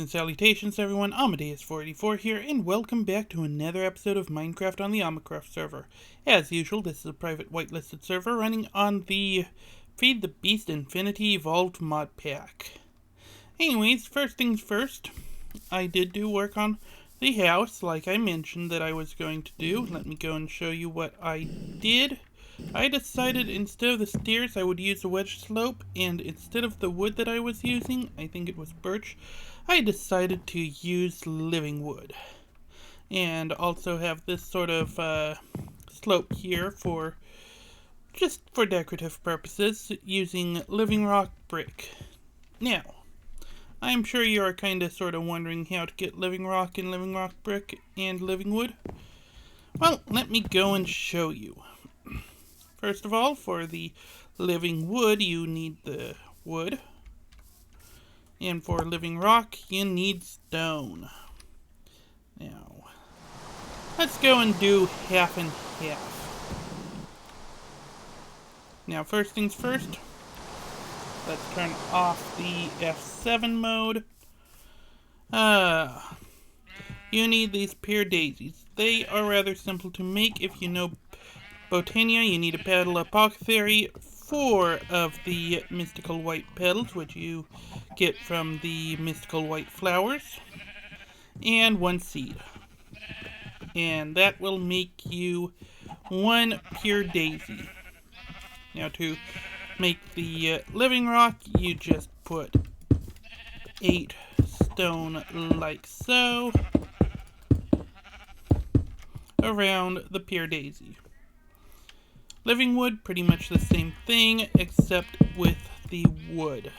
and salutations everyone, Amadeus 44 here, and welcome back to another episode of Minecraft on the AMACRAFT server. As usual, this is a private whitelisted server running on the Feed the Beast Infinity Evolved mod pack. Anyways, first things first, I did do work on the house, like I mentioned that I was going to do. Let me go and show you what I did. I decided instead of the stairs I would use a wedge slope, and instead of the wood that I was using, I think it was birch, I decided to use Livingwood. And also have this sort of slope here for just for decorative purposes, using Livingrock brick. Now, I'm sure you are kinda sorta wondering how to get Livingrock and Livingrock brick and Livingwood. Well, let me go and show you. First of all, for the living wood, you need the wood. And for living rock, you need stone. Now, let's go and do half and half. Now, first things first, let's turn off the F7 mode. You need these pear daisies. They are rather simple to make if you know Botania. You need a petal apothecary, 4 of the mystical white petals, which you get from the mystical white flowers, and 1 seed. And that will make you 1 pure daisy. Now to make the living rock, you just put 8 stone like so around the pure daisy. Living wood, pretty much the same thing, except with the wood.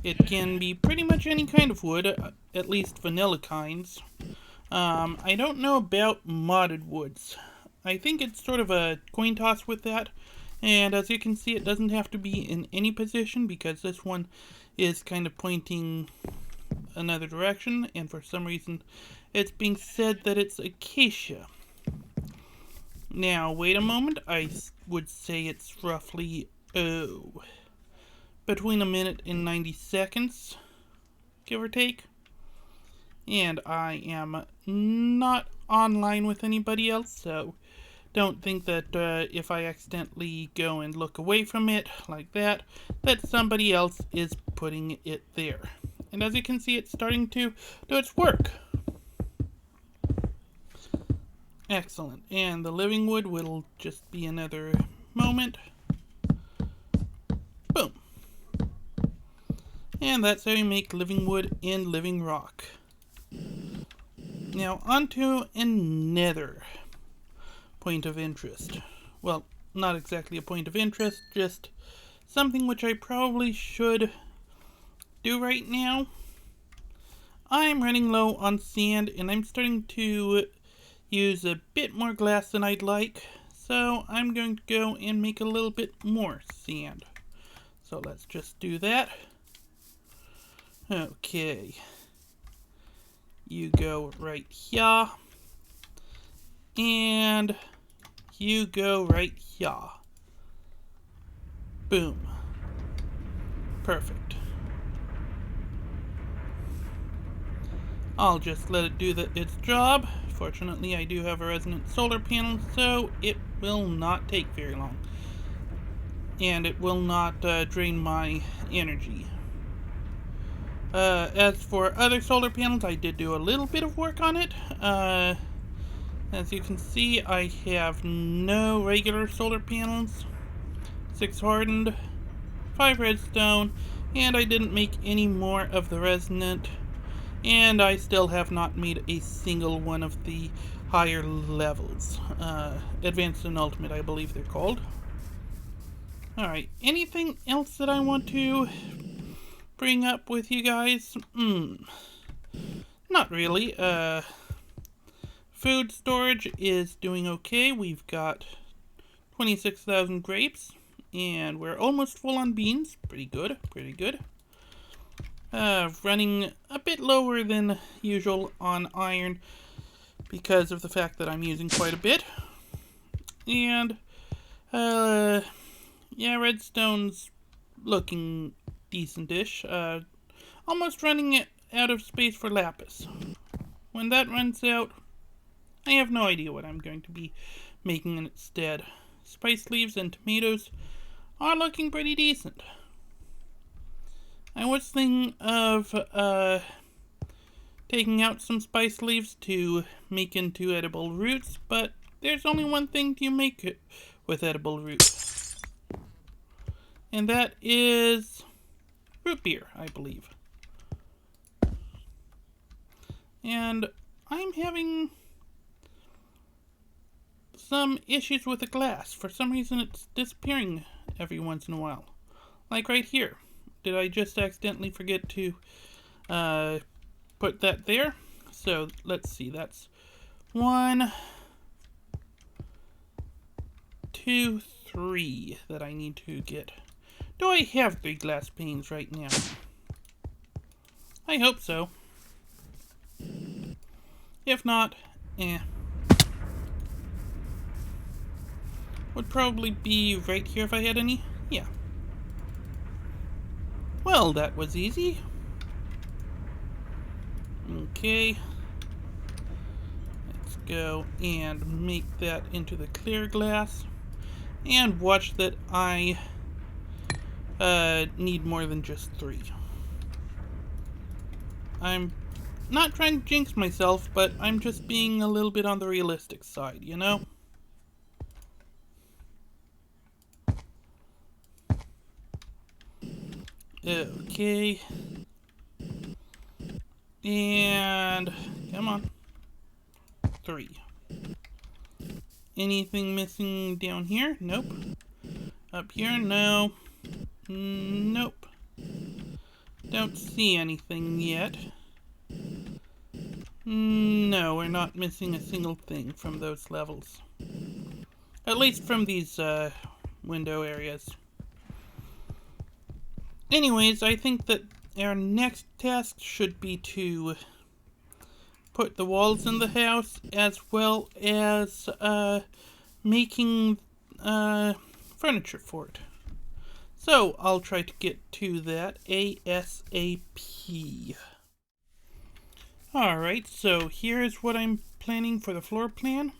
It can be pretty much any kind of wood, at least vanilla kinds. I don't know about modded woods. I think it's sort of a coin toss with that, and as you can see, it doesn't have to be in any position, because this one is kind of pointing another direction, and for some reason, it's being said that it's acacia. Now, wait a moment, I would say it's roughly, between a minute and 90 seconds, give or take. And I am not online with anybody else, so don't think that if I accidentally go and look away from it like that, that somebody else is putting it there. And as you can see, it's starting to do its work. Excellent, and the living wood will just be another moment. Boom. And that's how you make living wood and living rock. Now onto another point of interest. Well, not exactly a point of interest, just something which I probably should do right now. I'm running low on sand, and I'm starting to use a bit more glass than I'd like, so I'm going to go and make a little bit more sand. So let's just do that. Okay. You go right here, and you go right here. Boom. Perfect. I'll just let it do its job. Fortunately, I do have a resonant solar panel, so it will not take very long. And it will not drain my energy. As for other solar panels, I did do a little bit of work on it. As you can see, I have no regular solar panels. 6 hardened, 5 redstone, and I didn't make any more of the resonant. And I still have not made a single one of the higher levels. Advanced and Ultimate, I believe they're called. Alright, anything else that I want to bring up with you guys? Not really. Food storage is doing okay. We've got 26,000 grapes, and we're almost full on beans. Pretty good, pretty good. Running a bit lower than usual on iron because of the fact that I'm using quite a bit. And, yeah, redstone's looking decent-ish. Almost running out of space for lapis. When that runs out, I have no idea what I'm going to be making instead. Spice leaves and tomatoes are looking pretty decent. I was thinking of taking out some spice leaves to make into edible roots, but there's only one thing to make it with edible roots, and that is root beer, I believe. And I'm having some issues with the glass. For some reason it's disappearing every once in a while. Like right here. Did I just accidentally forget to put that there? So let's see, that's 1, 2, 3 that I need to get. Do I have 3 glass panes right now? I hope so. If not, would probably be right here if I had any. Yeah. Well, that was easy. Okay. Let's go and make that into the clear glass. And watch that I need more than just 3. I'm not trying to jinx myself, but I'm just being a little bit on the realistic side, you know? Okay. And come on. 3. Anything missing down here? Nope. Up here? No. Nope. Don't see anything yet. No, we're not missing a single thing from those levels. At least from these window areas. Anyways, I think that our next task should be to put the walls in the house, as well as making furniture for it. So I'll try to get to that ASAP. Alright, so here's what I'm planning for the floor plan.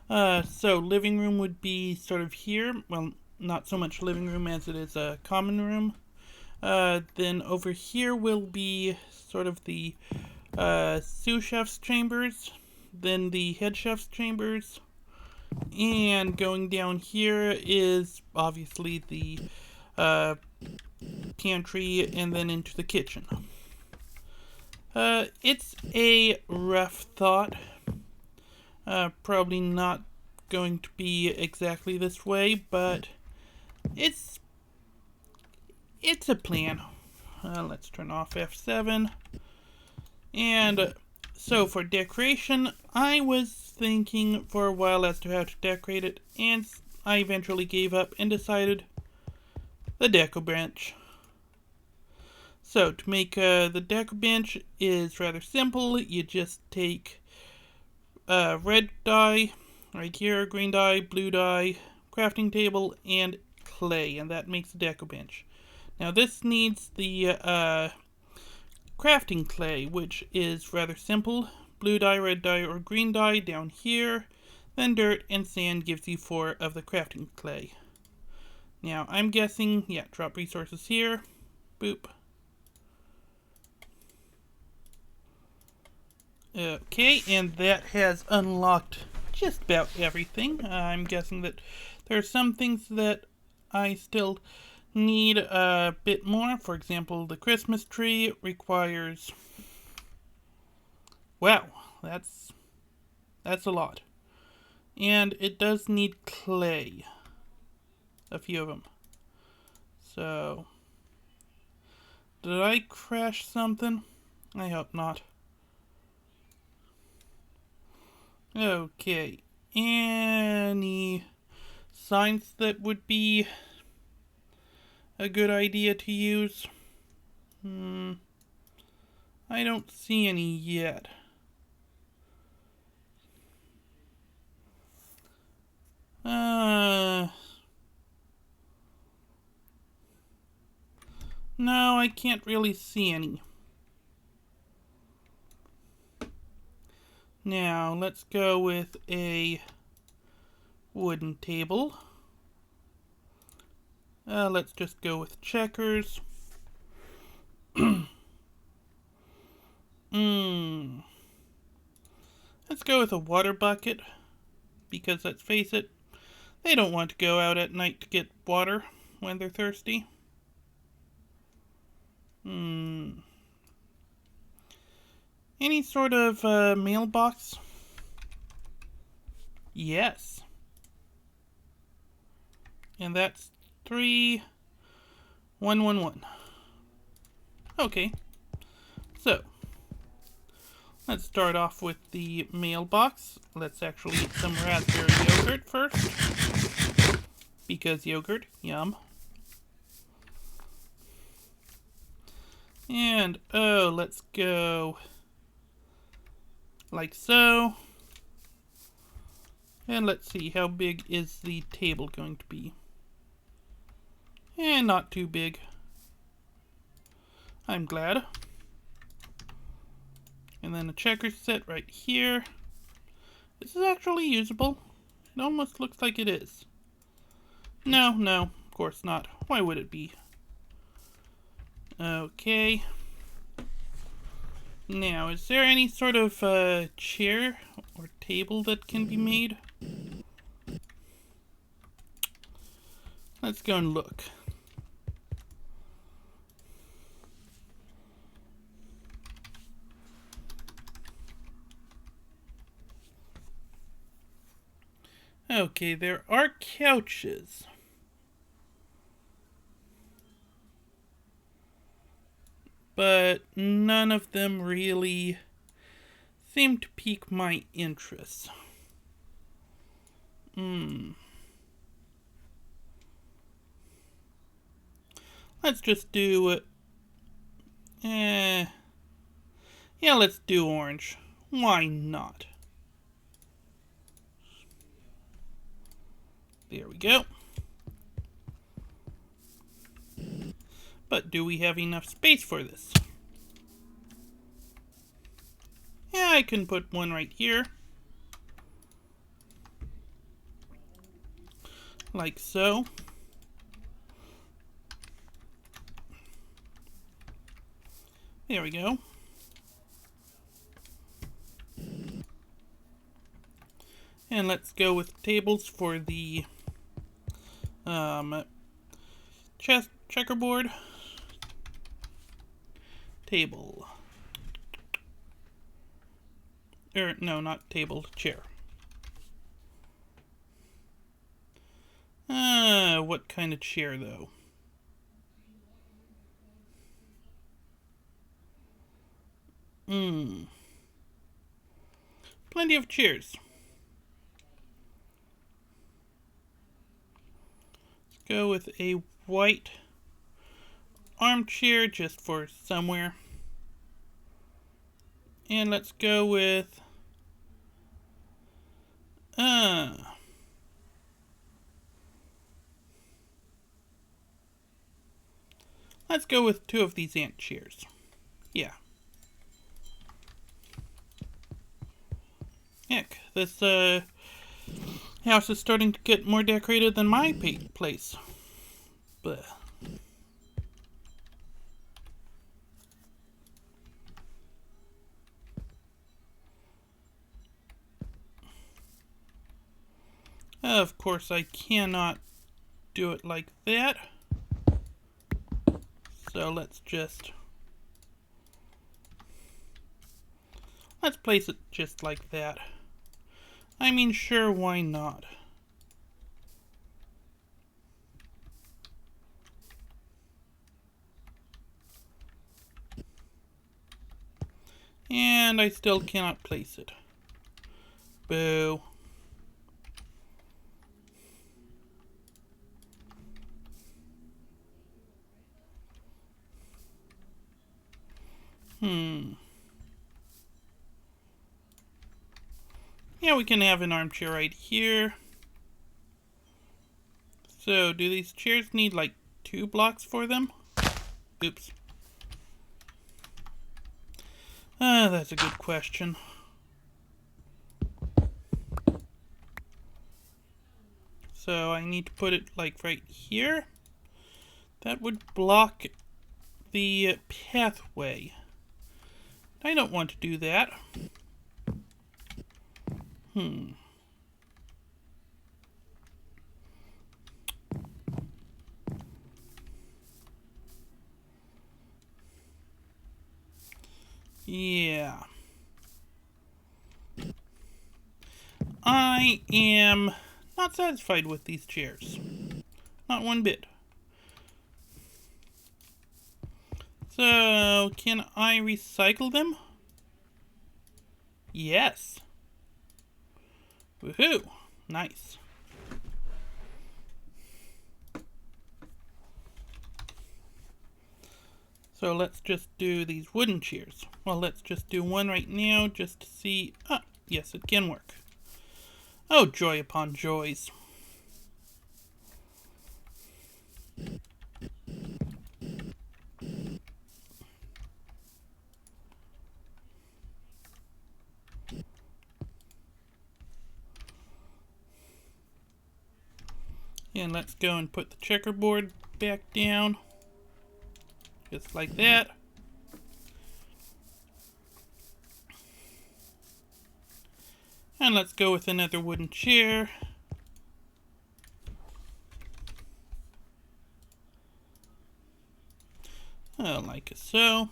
So living room would be sort of here. Well, not so much living room as it is a common room. Then over here will be sort of the sous chef's chambers, then the head chef's chambers, and going down here is obviously the pantry, and then into the kitchen. It's a rough thought. Probably not going to be exactly this way, but it's a plan. Let's turn off F7. And so for decoration, I was thinking for a while as to how to decorate it, and I eventually gave up and decided the Decobench. So to make the Decobench is rather simple. You just take red dye right here, green dye, blue dye, crafting table, and clay, and that makes the Decobench. Now this needs the crafting clay, which is rather simple. Blue dye, red dye, or green dye down here. Then dirt and sand gives you 4 of the crafting clay. Now I'm guessing, yeah, drop resources here. Boop. Okay, and that has unlocked just about everything. I'm guessing that there are some things that I still need a bit more. For example, the Christmas tree requires... Wow, that's a lot. And it does need clay. A few of them. So... Did I crash something? I hope not. Okay, any signs that would be a good idea to use? I don't see any yet. No, I can't really see any. Now, let's go with a wooden table. Let's just go with checkers. Let's go with a water bucket, because let's face it, they don't want to go out at night to get water when they're thirsty. Any sort of mailbox? Yes. And that's 3111. Okay. So, let's start off with the mailbox. Let's actually eat some raspberry yogurt first. Because yogurt, yum. And, let's go like so. And let's see, how big is the table going to be? And not too big. I'm glad. And then a checker set right here. This is actually usable. It almost looks like it is. No, of course not. Why would it be? Okay. Now, is there any sort of chair or table that can be made? Let's go and look. Okay, there are couches. But none of them really seem to pique my interest. Let's just do yeah, let's do orange. Why not? There we go. But do we have enough space for this? Yeah, I can put one right here. Like so. There we go. And let's go with tables for the checkerboard. Table. No, not table, chair. What kind of chair, though? Plenty of chairs. Let's go with a white armchair just for somewhere. And let's go with let's go with 2 of these ant chairs. Yeah. Heck, this house is starting to get more decorated than my place. But of course, I cannot do it like that. So let's place it just like that. I mean, sure, why not? And I still cannot place it. Boo. Yeah, we can have an armchair right here. So, do these chairs need like 2 blocks for them? Oops. That's a good question. So I need to put it like right here. That would block the pathway. I don't want to do that. Yeah. I am not satisfied with these chairs. Not one bit. So, can I recycle them? Yes. Woohoo! Nice. So let's just do these wooden chairs. Well, let's just do one right now just to see. Ah, yes, it can work. Oh, joy upon joys. And let's go and put the checkerboard back down. Just like that. And let's go with another wooden chair. Like so.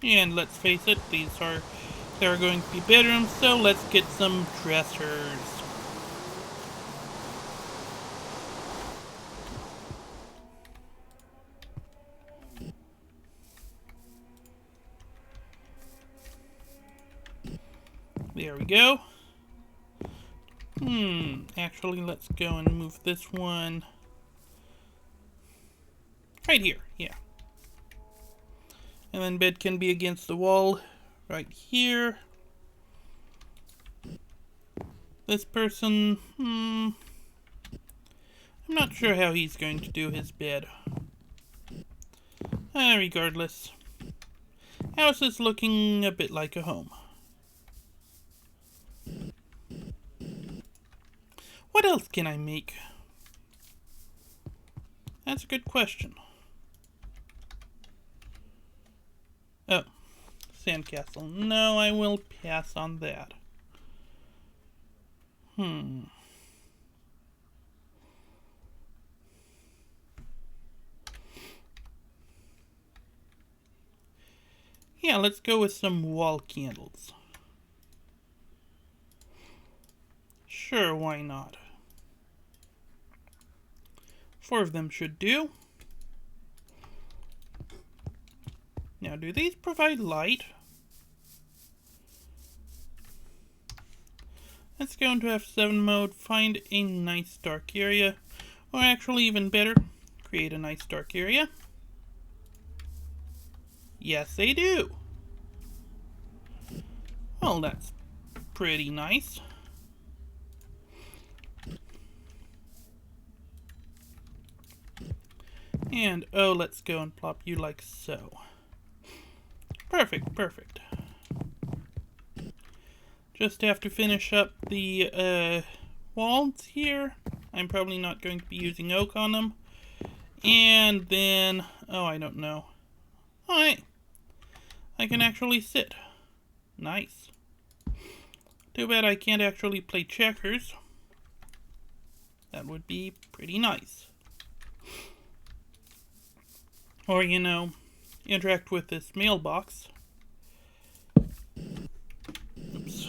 And let's face it, there are going to be bedrooms, so let's get some dressers. There we go. Actually, let's go and move this one right here, yeah. And then bed can be against the wall right here. This person, I'm not sure how he's going to do his bed. Regardless, house is looking a bit like a home. What else can I make? That's a good question. Oh, sandcastle. No, I will pass on that. Yeah, let's go with some wall candles. Sure, why not? 4 of them should do. Now, do these provide light? Let's go into F7 mode, find a nice dark area. Or actually, even better, create a nice dark area. Yes, they do. Well, that's pretty nice. And, oh, let's go and plop you like so. Perfect, perfect. Just have to finish up the walls here. I'm probably not going to be using oak on them. And then, oh, I don't know. Oh, hey. I can actually sit. Nice. Too bad I can't actually play checkers. That would be pretty nice. Or, you know, interact with this mailbox. Oops.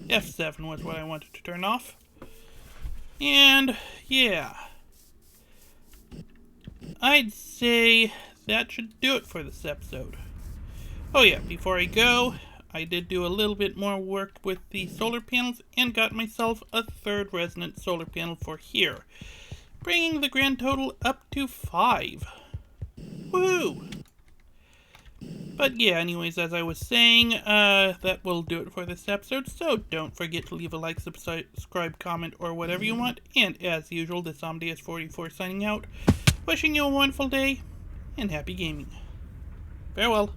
F7 was what I wanted to turn off. And, yeah. I'd say that should do it for this episode. Oh yeah, before I go, I did do a little bit more work with the solar panels and got myself a 3rd resonant solar panel for here, bringing the grand total up to 5. Woo! But yeah, anyways, as I was saying, that will do it for this episode, so don't forget to leave a like, subscribe, comment, or whatever you want, and as usual, this Amadeus44 signing out, wishing you a wonderful day, and happy gaming. Farewell.